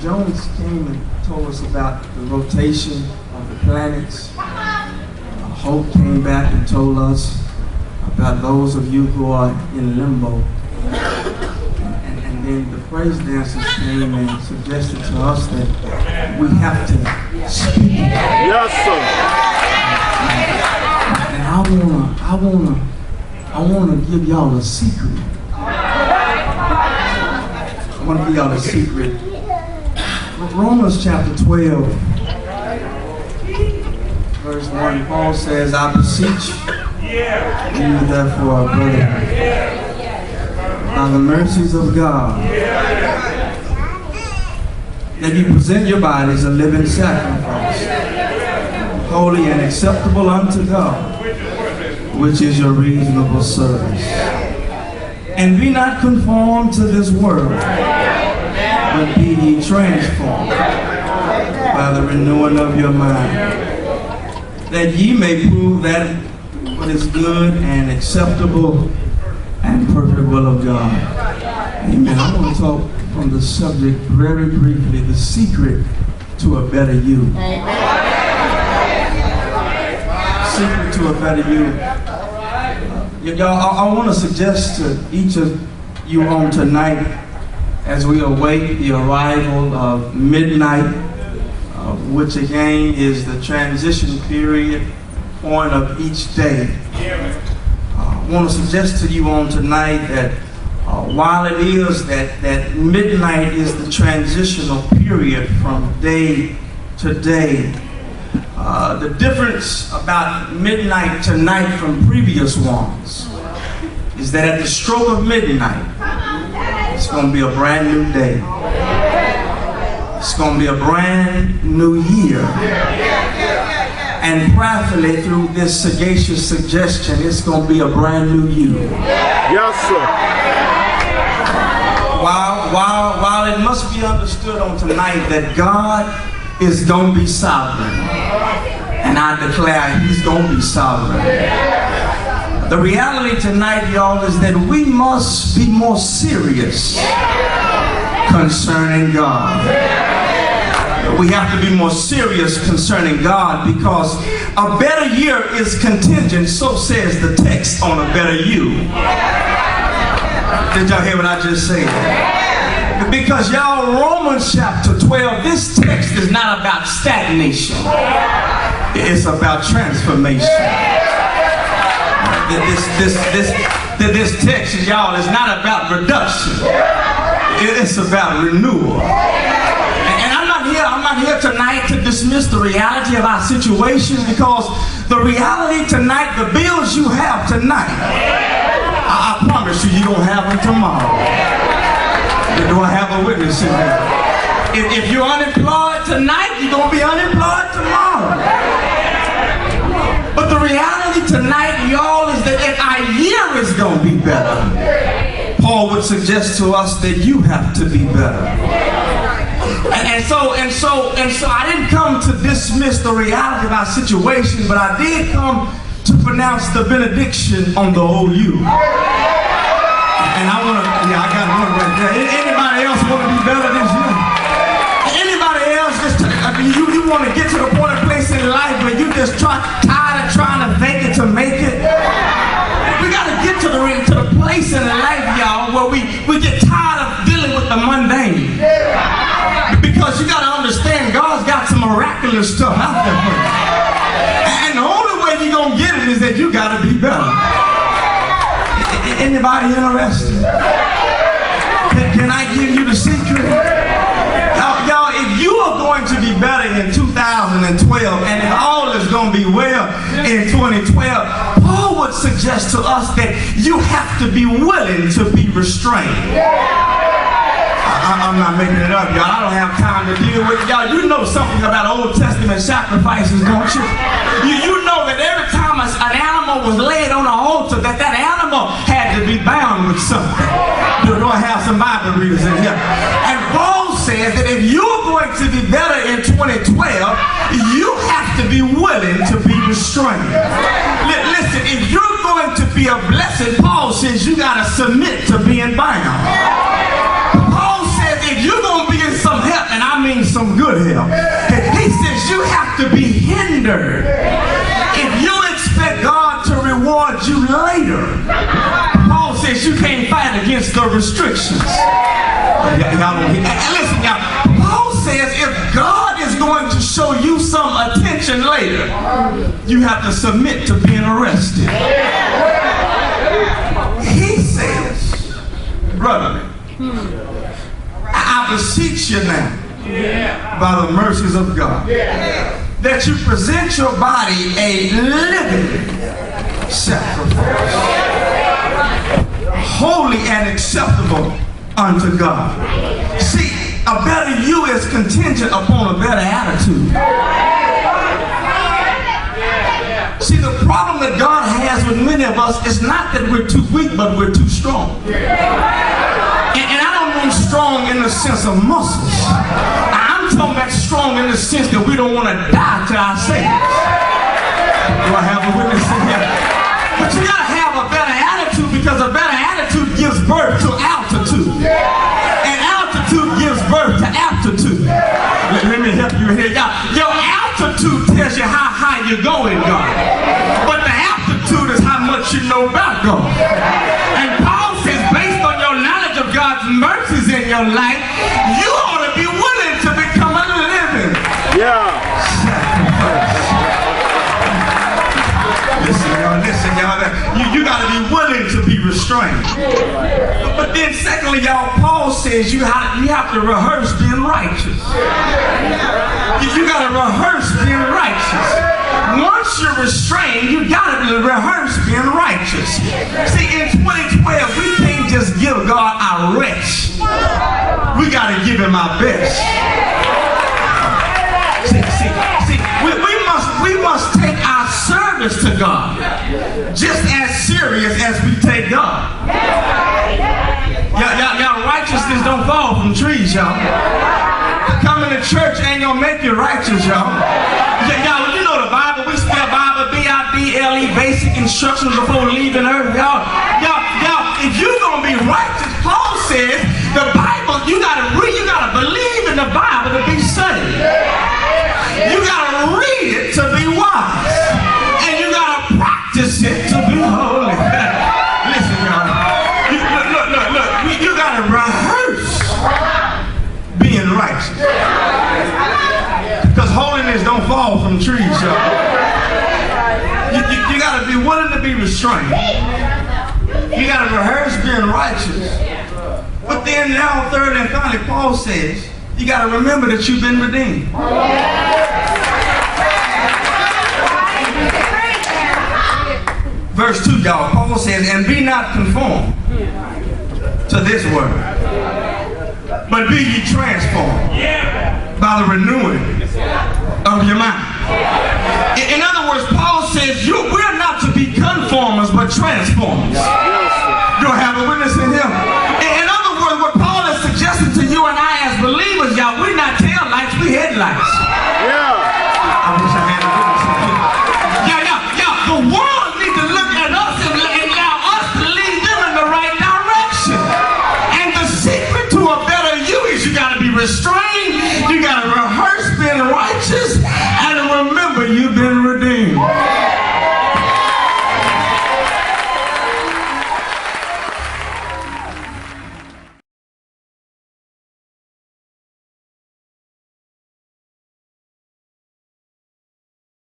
Jones came and told us about the rotation of the planets. Hope came back and told us about those of you who are in limbo. And then the praise dancers came and suggested to us that we have to speak. Yes, sir. And I wanna give y'all a secret. I want to give y'all a secret. Romans chapter 12, verse 1, Paul says, I beseech you therefore, brethren, by the mercies of God, that you present your bodies a living sacrifice, holy and acceptable unto God, which is your reasonable service. And be not conformed to this world, but be ye transformed by the renewing of your mind, that ye may prove that what is good and acceptable and perfect will of God. Amen. I want to talk from the subject very briefly, the secret to a better you. Secret to a better you. Y'all, I want to suggest to each of you on tonight, as we await the arrival of midnight, which again is the transition period point of each day. I want to suggest to you on tonight that while it is that midnight is the transitional period from day to day, the difference about midnight tonight from previous ones is that at the stroke of midnight, it's going to be a brand new day. It's going to be a brand new year. And prayerfully, through this sagacious suggestion, it's going to be a brand new you. Yes, sir. While it must be understood on tonight that God is going to be sovereign, and I declare He's going to be sovereign. The reality tonight, y'all, is that we must be more serious concerning God. We have to be more serious concerning God, because a better year is contingent, so says the text, on a better you. Did y'all hear what I just said? Because y'all, Romans chapter 12, this text is not about stagnation. It's about transformation. This text, y'all, is not about reduction. It's about renewal. And I'm not here tonight to dismiss the reality of our situation, because the reality tonight, the bills you have tonight, I promise you, you don't have them tomorrow. Do I have a witness in here? If you're unemployed tonight, you're going to be unemployed tomorrow. But the reality tonight, y'all, is that if our year is going to be better, Paul would suggest to us that you have to be better. And so I didn't come to dismiss the reality of our situation, but I did come to pronounce the benediction on the old you. And I want to, I got one right there. Anybody else want to be better this year? Anybody else you want to get to the point of place in life where you just tired of trying to fake it to make it? We got to get to the place in life, y'all, where we get tired of dealing with the mundane. Because you got to understand, God's got some miraculous stuff out there for you. And the only way you're going to get it is that you got to be better. Anybody interested? Can I give you the secret? Y'all, if you are going to be better in 2012, and if all is going to be well in 2012, Paul would suggest to us that you have to be willing to be restrained. I'm not making it up, y'all. I don't have time to deal with y'all. You know something about Old Testament sacrifices, don't you? You know that every time an animal was laid on an altar, that animal had to be bound with something. Do I have some Bible readers in here? And Paul says that if you're going to be better in 2012, you have to be willing to be restrained. Listen, listen, if you're going to be a blessing, Paul says you got to submit to being bound. Paul says if you're going to be in some help, and I mean some good help, he says you have to be hindered. If you expect God to reward you later, Paul says you can't fight against the restrictions. Listen, y'all. Paul says if God is going to show you some attention later, you have to submit to being arrested. He says, brother, I beseech you now, by the mercies of God, that you present your body a living sacrifice, holy and acceptable unto God. See, a better you is contingent upon a better attitude. See, the problem that God has with many of us is not that we're too weak, but we're too strong. And I don't mean strong in the sense of muscles. I'm talking about strong in the sense that we don't want to die to our Savior. Do I have a witness in here? But you got to have a better attitude, because a better attitude gives birth to altitude. And altitude gives birth to aptitude. Let me help you here. Your altitude tells you how high you're going, God. But the aptitude is how much you know about God. And Paul says, based on your knowledge of God's mercies in your life, you ought to be willing to become a living sacrifice. Listen, y'all. You got to be willing to be restrained. But then, secondly, y'all, Paul says you have to rehearse being righteous. You got to rehearse being righteous. Once you're restrained, you got to rehearse being righteous. See, in 2012, we can't just give God our rest. We got to give Him our best. See, we must take our service to God just as serious as we take God. Y'all, righteousness don't fall from trees, y'all. Coming to church ain't gonna make you righteous, y'all. Y'all, you know the Bible. We spell Bible B-I-B-L-E, basic instructions before leaving earth. Y'all, if you're gonna be righteous, Paul says the Bible, you gotta believe in the Bible to be saved. You gotta read it to be wise, and you gotta practice it to be holy. Listen, y'all. Look. You gotta rehearse being righteous, because holiness don't fall from trees, y'all. You gotta be willing to be restrained. You gotta rehearse being righteous. But then now, third and finally, Paul says you gotta remember that you've been redeemed. Verse 2, y'all, Paul says, and be not conformed to this world, but be ye transformed by the renewing of your mind. In other words, Paul says we're not to be conformers, but transformers. You'll have a witness in him. In other words, what Paul is suggesting to you and I as believers, y'all, we're not tail lights, we headlights.